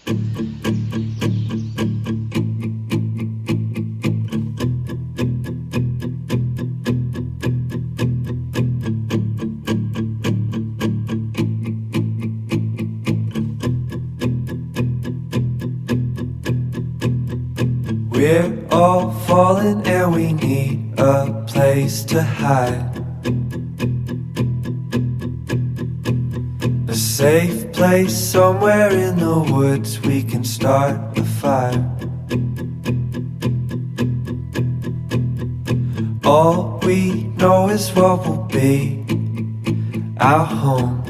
We're all falling and we need a place to hide. A safe place somewhere in the woods we can start a fire. All we know is what will be our home.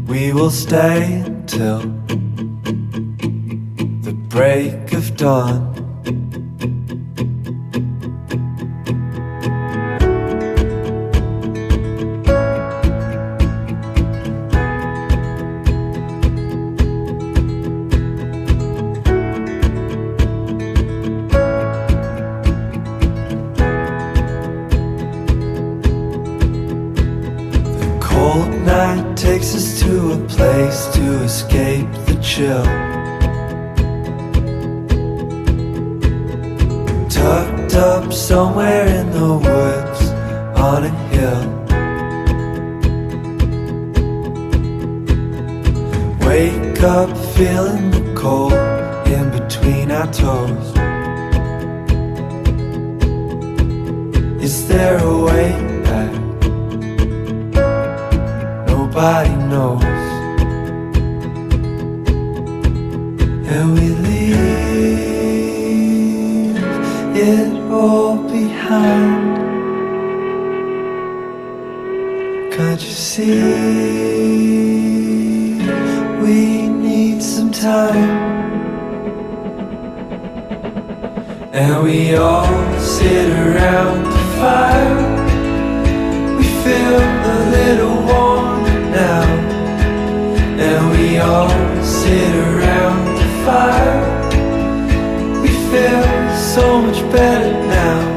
We will stay until the break of dawn. Takes us to a place to escape the chill. Tucked up somewhere in the woods on a hill. Wake up feeling the cold in between our toes. Is there a way back? Nobody knows. And we leave it all behind. Can't you see? We need some time. And we all sit around the fire. We feel a little warm now, and we all sit around the fire. We feel so much better now.